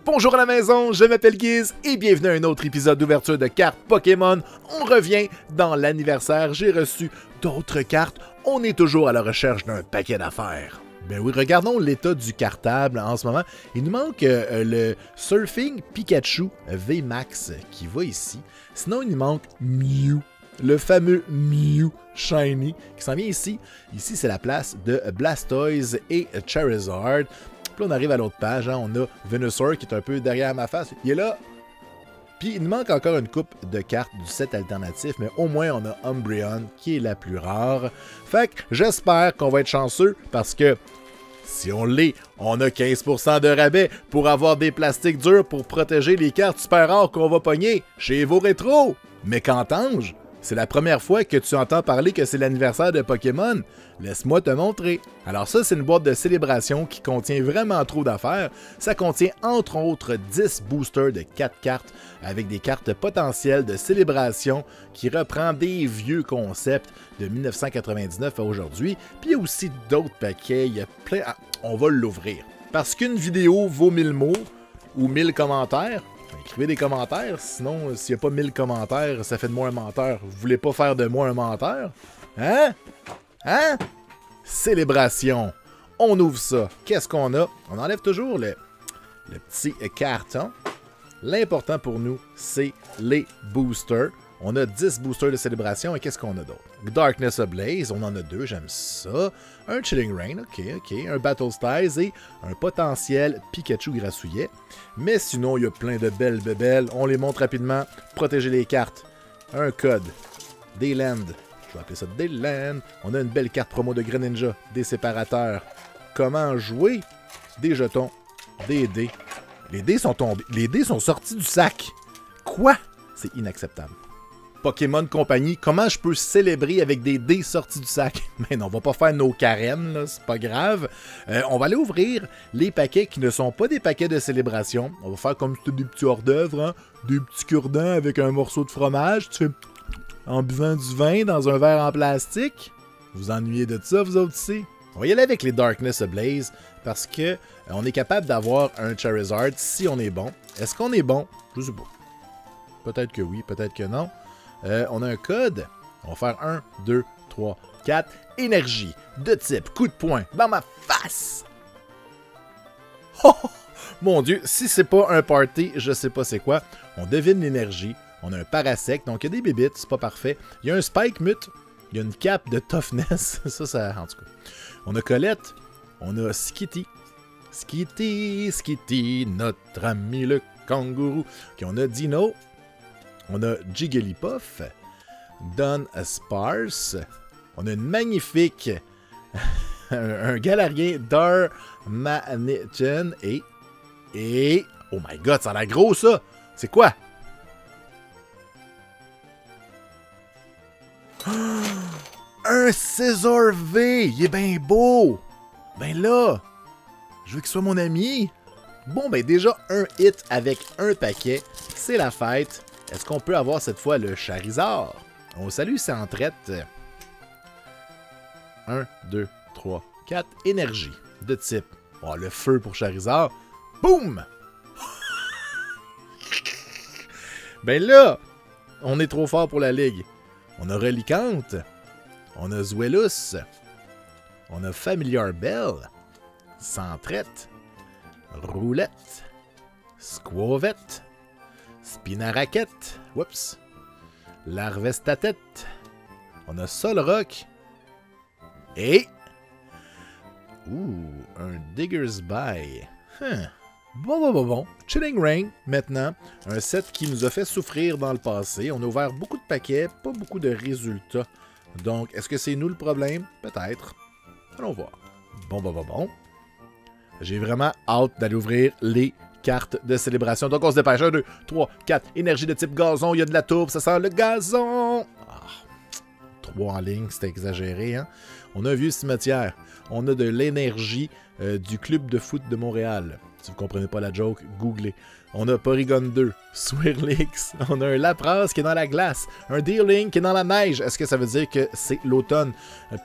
Bonjour à la maison, je m'appelle Guiz et bienvenue à un autre épisode d'ouverture de cartes Pokémon. On revient dans l'anniversaire, j'ai reçu d'autres cartes, on est toujours à la recherche d'un paquet d'affaires. Ben oui, regardons l'état du cartable en ce moment. Il nous manque le Surfing Pikachu VMAX qui va ici. Sinon, il nous manque Mew, le fameux Mew Shiny qui s'en vient ici. Ici, c'est la place de Blastoise et Charizard. Puis là, on arrive à l'autre page, hein, on a Venusaur qui est un peu derrière ma face. Il est là. Puis il nous manque encore une coupe de cartes du set alternatif, mais au moins on a Umbreon qui est la plus rare. Fait que j'espère qu'on va être chanceux parce que si on l'est, on a 15% de rabais pour avoir des plastiques durs pour protéger les cartes super rares qu'on va pogner chez vos rétros. Mais qu'entends-je? C'est la première fois que tu entends parler que c'est l'anniversaire de Pokémon. Laisse-moi te montrer. Alors ça, c'est une boîte de célébration qui contient vraiment trop d'affaires. Ça contient entre autres 10 boosters de 4 cartes avec des cartes potentielles de célébration qui reprend des vieux concepts de 1999 à aujourd'hui. Puis il y a aussi d'autres paquets. Il y a plein... Ah, on va l'ouvrir. Parce qu'une vidéo vaut 1000 mots ou 1000 commentaires. Écrivez des commentaires, sinon, s'il n'y a pas 1000 commentaires, ça fait de moi un menteur. Vous voulez pas faire de moi un menteur? Hein? Hein? Célébration. On ouvre ça. Qu'est-ce qu'on a? On enlève toujours le petit carton. L'important pour nous, c'est les boosters. On a 10 boosters de célébration et qu'est-ce qu'on a d'autre? Darkness Ablaze, on en a 2, j'aime ça. Un Chilling Rain, ok. Un Battle Styles et un potentiel Pikachu grassouillet. Mais sinon, il y a plein de belles bébelles. On les montre rapidement. Protéger les cartes. Un code. Des lands. Je vais appeler ça des lands. On a une belle carte promo de Greninja. Des séparateurs. Comment jouer? Des jetons. Des dés. Les dés sont tombés. Les dés sont sortis du sac. Quoi? C'est inacceptable. Pokémon Compagnie, comment je peux célébrer avec des dés sortis du sac? Mais non, on va pas faire nos carènes, là, c'est pas grave. On va aller ouvrir les paquets qui ne sont pas des paquets de célébration. On va faire comme si c'était des petits hors-d'œuvre, hein? Des petits cure-dents avec un morceau de fromage. Tu fais en buvant du vin dans un verre en plastique. Vous ennuyez de ça, vous autres ici? On va y aller avec les Darkness Ablaze parce que on est capable d'avoir un Charizard si on est bon. Est-ce qu'on est bon? Je sais pas. Peut-être que oui, peut-être que non. On a un code. On va faire 1, 2, 3, 4. Énergie de type coup de poing dans ma face. Oh, mon Dieu, si c'est pas un party, je sais pas c'est quoi. On devine l'énergie. On a un parasec, donc il y a des bébites, c'est pas parfait. Il y a un spike mute. Il y a une cape de toughness. ça, en tout cas. On a Colette. On a Skitty. Skitty, notre ami le kangourou. Okay, on a Dino. On a Jigglypuff, Don Sparse, on a une magnifique, un Galarien Darmanitan et, oh my god, ça a l'air gros ça! C'est quoi? Un Scizor V! Il est bien beau! Ben là, je veux qu'il soit mon ami. Bon, ben déjà un hit avec un paquet, c'est la fête. Est-ce qu'on peut avoir cette fois le Charizard? On salue, c'est en traite. 1, 2, 3, 4. Énergie de type. Oh, le feu pour Charizard. Boum! Ben là, on est trop fort pour la ligue. On a Reliquante. On a Zweilous. On a Familiar Bell. Centrette. Roulette. Squavette. Spinaraquette, oups, Larvestatette, on a Solrock, et, un Digger's Buy, bon, Chilling Rain, maintenant, un set qui nous a fait souffrir dans le passé, on a ouvert beaucoup de paquets, pas beaucoup de résultats, donc, est-ce que c'est nous le problème? Peut-être, allons voir, bon, j'ai vraiment hâte d'aller ouvrir les carte de célébration. Donc on se dépêche. 1, 2, 3, 4. Énergie de type gazon. Il y a de la tourbe. Ça sent le gazon. 3 en ligne. C'était exagéré. Hein? On a un vieux cimetière. On a de l'énergie du club de foot de Montréal. Si vous ne comprenez pas la joke, googlez. On a Porygon 2. Swirlix. On a un Lapras qui est dans la glace. Un Deerling qui est dans la neige. Est-ce que ça veut dire que c'est l'automne?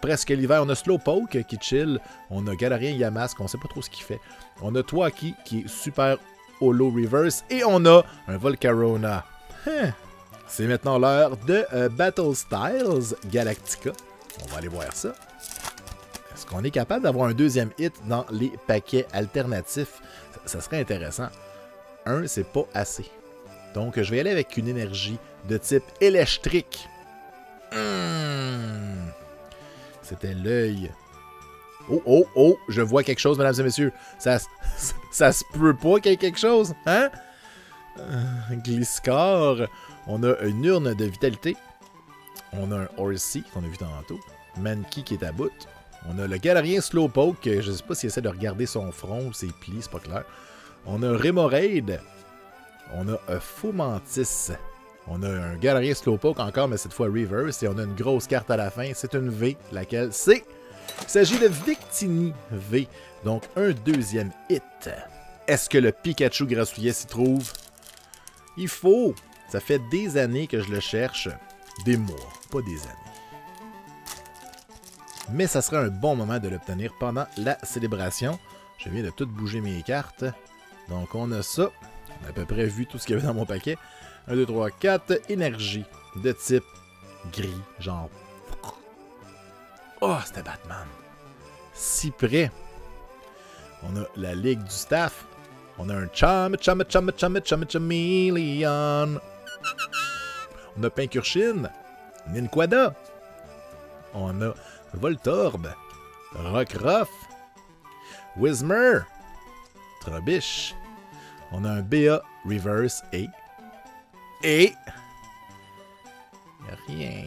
Presque l'hiver. On a Slowpoke qui chill. On a Galarian Yamask. On ne sait pas trop ce qu'il fait. On a Twaki qui est super Holo Reverse. Et on a un Volcarona. C'est maintenant l'heure de Battle Styles Galactica. On va aller voir ça. Est-ce qu'on est capable d'avoir un deuxième hit dans les paquets alternatifs? Ça serait intéressant. Un, c'est pas assez. Donc, je vais y aller avec une énergie de type électrique. C'était l'œil. Oh, oh, oh! Je vois quelque chose, mesdames et messieurs. Ça se peut pas qu'il y ait quelque chose, hein? Gliscor. On a une urne de vitalité. On a un Horsey qu'on a vu tantôt. Mankey qui est à bout. On a le Galérien Slowpoke. Je ne sais pas s'il essaie de regarder son front ou ses plis, c'est pas clair. On a un Remoraid. On a un Fomantis. On a un Galérien Slowpoke encore, mais cette fois reverse. Et on a une grosse carte à la fin. C'est une V, laquelle c'est... Il s'agit de Victini V. Donc, un deuxième hit. Est-ce que le Pikachu grassouillet s'y trouve? Il faut. Ça fait des années que je le cherche. Des mois, pas des années. Mais ça serait un bon moment de l'obtenir pendant la célébration. Je viens de tout bouger mes cartes. Donc, on a ça. On a à peu près vu tout ce qu'il y avait dans mon paquet. 1, 2, 3, 4. Énergie de type gris, genre... Oh, c'était Batman. Si près. On a la Ligue du Staff. On a un Chameleon. On a Pincurchin. Ninquada. On a Voltorb. Rockruff. Whismer. Trubbish. On a un BA Reverse et... Y'a rien.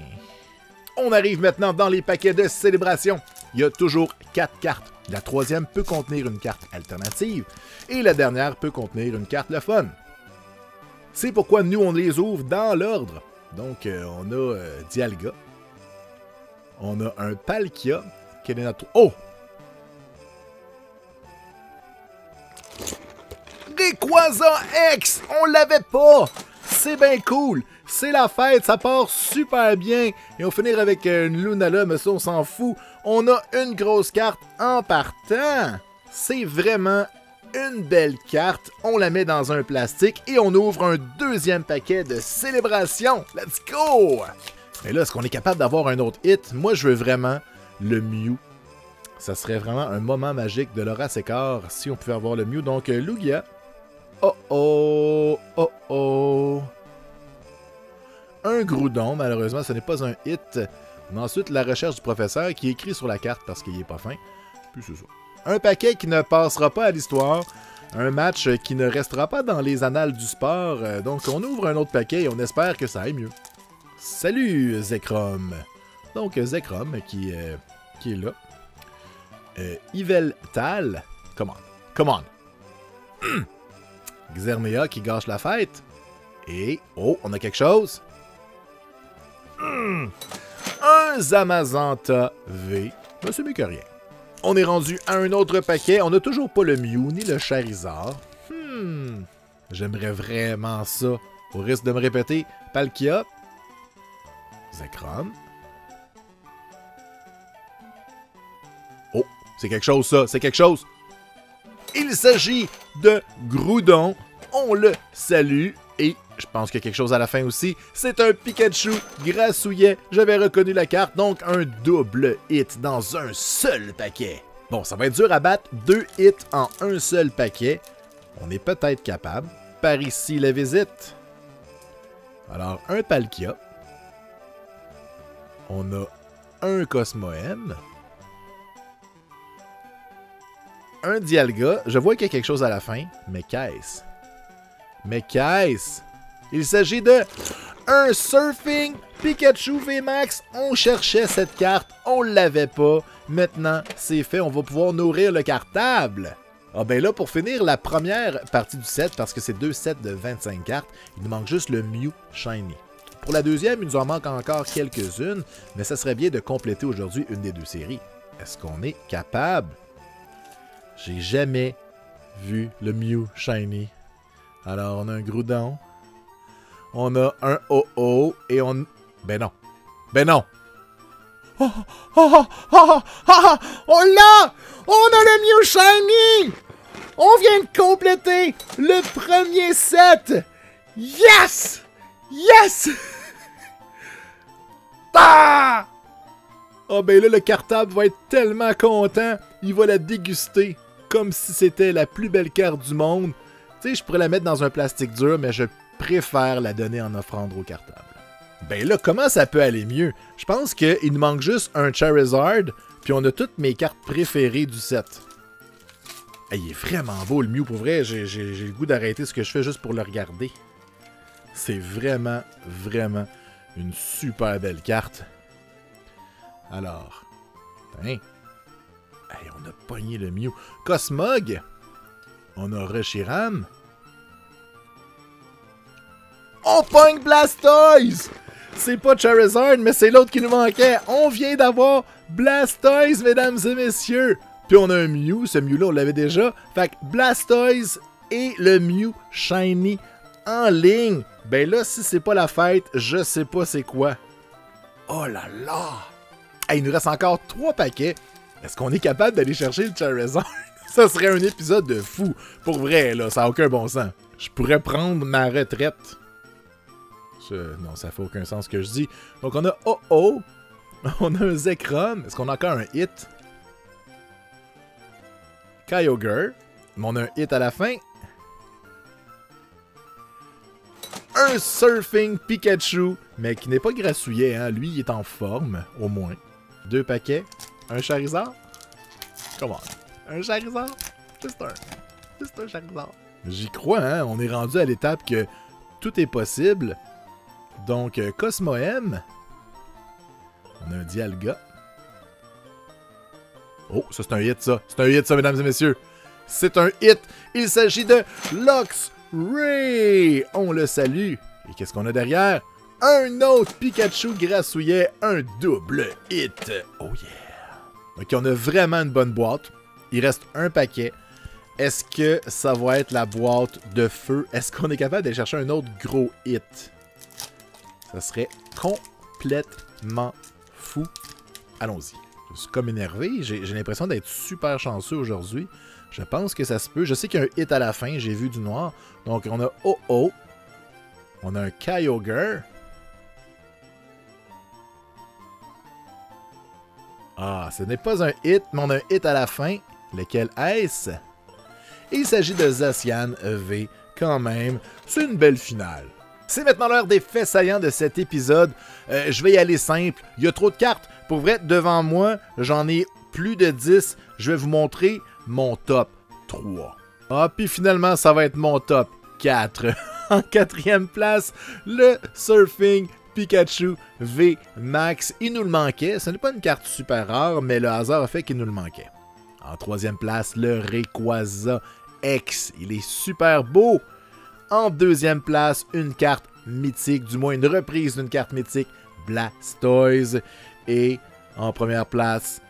On arrive maintenant dans les paquets de célébration. Il y a toujours 4 cartes. La troisième peut contenir une carte alternative. Et la dernière peut contenir une carte le fun. C'est pourquoi nous, on les ouvre dans l'ordre. Donc, on a Dialga. On a un Palkia. Quel est notre... Oh! Rayquaza X! On l'avait pas! C'est bien cool! C'est la fête, ça part super bien! Et on finit avec une Lunala, mais ça, on s'en fout. On a une grosse carte en partant! C'est vraiment une belle carte. On la met dans un plastique et on ouvre un deuxième paquet de célébration! Let's go! Mais là, est-ce qu'on est capable d'avoir un autre hit? Moi, je veux vraiment le Mew. Ça serait vraiment un moment magique de Laura Sécor si on pouvait avoir le Mew. Donc, Lugia. Oh oh! Oh oh! Un Groudon, malheureusement, ce n'est pas un hit. On a ensuite la recherche du professeur qui est écrit sur la carte parce qu'il n'est pas fin. Puis c'est ça. Un paquet qui ne passera pas à l'histoire. Un match qui ne restera pas dans les annales du sport. Donc, on ouvre un autre paquet et on espère que ça aille mieux. Salut, Zekrom! Donc, Zekrom qui est là. Yveltal. Come on. Come on. Xerneas qui gâche la fête. Et... Oh, on a quelque chose. Un Zamazenta V. Ben, c'est mieux que rien. On est rendu à un autre paquet. On n'a toujours pas le Mew ni le Charizard. J'aimerais vraiment ça. Au risque de me répéter, Palkia. Zekrom. Oh, c'est quelque chose ça, c'est quelque chose. Il s'agit de Groudon. On le salue. Et je pense qu'il y a quelque chose à la fin aussi. C'est un Pikachu grassouillet. J'avais reconnu la carte, donc un double hit dans un seul paquet. Bon, ça va être dur à battre. 2 hits en un seul paquet. On est peut-être capable. Par ici, la visite. Alors, un Palkia. On a un Cosmoem. Un Dialga. Je vois qu'il y a quelque chose à la fin, mais qu'est-ce? Mais qu'est-ce? Il s'agit de un Surfing Pikachu VMAX. On cherchait cette carte, on l'avait pas. Maintenant, c'est fait, on va pouvoir nourrir le cartable. Ah ben là, pour finir la première partie du set, parce que c'est 2 sets de 25 cartes, il nous manque juste le Mew Shiny. Pour la deuxième, il nous en manque encore quelques-unes, mais ça serait bien de compléter aujourd'hui une des 2 séries. Est-ce qu'on est capable? J'ai jamais vu le Mew Shiny. Alors, on a un Groudon. On a un Oh-Oh. Et on... Ben non. Ben non. Oh, oh, oh, oh, oh, oh, on l'a! On a le Mew Shiny! On vient de compléter le premier set! Yes! Yes! Ah! Oh ben là, le cartable va être tellement content, il va la déguster comme si c'était la plus belle carte du monde. Tu sais, je pourrais la mettre dans un plastique dur, mais je préfère la donner en offrande au cartable. Ben là, comment ça peut aller mieux? Je pense qu'il nous manque juste un Charizard, puis on a toutes mes cartes préférées du set. Hey, il est vraiment beau le Mew, pour vrai, j'ai le goût d'arrêter ce que je fais juste pour le regarder. C'est vraiment, vraiment une super belle carte. Alors, hey, on a pogné le Mew. Cosmog, on a Reshiram. On pogne Blastoise! C'est pas Charizard, mais c'est l'autre qui nous manquait. On vient d'avoir Blastoise, mesdames et messieurs. Puis on a un Mew, ce Mew-là, on l'avait déjà. Fait que Blastoise et le Mew Shiny en ligne. Ben là, si c'est pas la fête, je sais pas c'est quoi. Oh là là! Hey, il nous reste encore 3 paquets. Est-ce qu'on est capable d'aller chercher le Charizard? Ça serait un épisode de fou. Pour vrai, là, ça n'a aucun bon sens. Je pourrais prendre ma retraite. Non, ça fait aucun sens ce que je dis. Donc on a Oh-Oh. On a un Zekrom. Est-ce qu'on a encore un hit? Kyogre. Mais on a un hit à la fin. Un Surfing Pikachu, mais qui n'est pas grassouillet, hein. Lui, il est en forme, au moins. 2 paquets. Un Charizard. Comment? Un Charizard? Juste un Charizard. J'y crois, hein. On est rendu à l'étape que tout est possible. Donc, Cosmoem. On a un Dialga. Oh, ça c'est un hit, ça. C'est un hit, ça, mesdames et messieurs. C'est un hit. Il s'agit de Luxray. On le salue. Et qu'est-ce qu'on a derrière? Un autre Pikachu grassouillet. Un double hit. Oh yeah. Ok, on a vraiment une bonne boîte. Il reste un paquet. Est-ce que ça va être la boîte de feu? Est-ce qu'on est capable d'aller chercher un autre gros hit? Ça serait complètement fou. Allons-y. Je suis comme énervé. J'ai l'impression d'être super chanceux aujourd'hui. Je pense que ça se peut. Je sais qu'il y a un hit à la fin. J'ai vu du noir. Donc, on a Oh-Oh. On a un Kyogre. Ah, ce n'est pas un hit, mais on a un hit à la fin. Lequel est-ce? Il s'agit de Zacian V. Quand même, c'est une belle finale. C'est maintenant l'heure des faits saillants de cet épisode. Je vais y aller simple. Il y a trop de cartes. Pour vrai, devant moi, j'en ai plus de 10. Je vais vous montrer mon top 3. Ah, puis finalement, ça va être mon top 4. En 4e place, le Surfing Pikachu V Max. Il nous le manquait. Ce n'est pas une carte super rare, mais le hasard a fait qu'il nous le manquait. En 3e place, le Rayquaza X. Il est super beau. En 2e place, une carte mythique, du moins une reprise d'une carte mythique, Blastoise. Et en première place,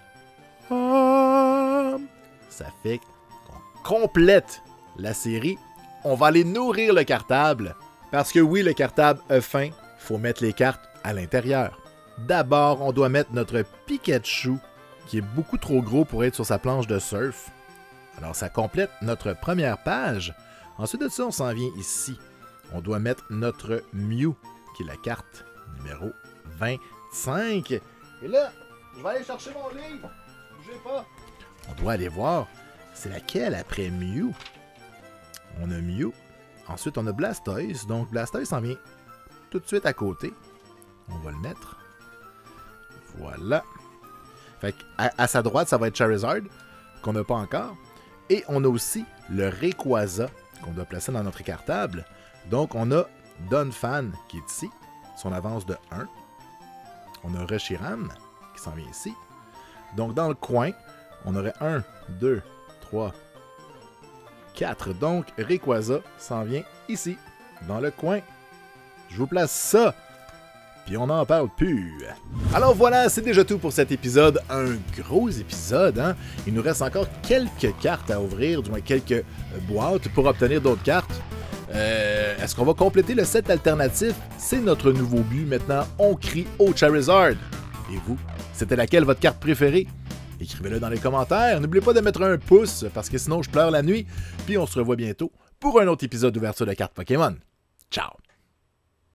ça fait qu'on complète la série. On va aller nourrir le cartable. Parce que oui, le cartable a faim. Il faut mettre les cartes à l'intérieur. D'abord, on doit mettre notre Pikachu, qui est beaucoup trop gros pour être sur sa planche de surf. Alors, ça complète notre première page. Ensuite de ça, on s'en vient ici. On doit mettre notre Mew, qui est la carte numéro 25. Et là, je vais aller chercher mon livre. Bougez pas. On doit aller voir, c'est laquelle après Mew? On a Mew. Ensuite, on a Blastoise. Donc, Blastoise s'en vient tout de suite à côté. On va le mettre. Voilà. Fait à sa droite, ça va être Charizard, qu'on n'a pas encore. Et on a aussi le Rayquaza, qu'on doit placer dans notre cartable. Donc, on a Donphan, qui est ici. Son avance de 1. On a Reshiram, qui s'en vient ici. Donc, dans le coin, on aurait 1, 2, 3, 4. Donc, Rayquaza s'en vient ici, dans le coin. Je vous place ça. Puis on n'en parle plus. Alors voilà, c'est déjà tout pour cet épisode. Un gros épisode, hein? Il nous reste encore quelques cartes à ouvrir, du moins quelques boîtes pour obtenir d'autres cartes. Est-ce qu'on va compléter le set alternatif? C'est notre nouveau but. Maintenant, on crie au Charizard. Et vous, c'était laquelle votre carte préférée? Écrivez-le dans les commentaires. N'oubliez pas de mettre un pouce parce que sinon je pleure la nuit. Puis on se revoit bientôt pour un autre épisode d'ouverture de cartes Pokémon. Ciao!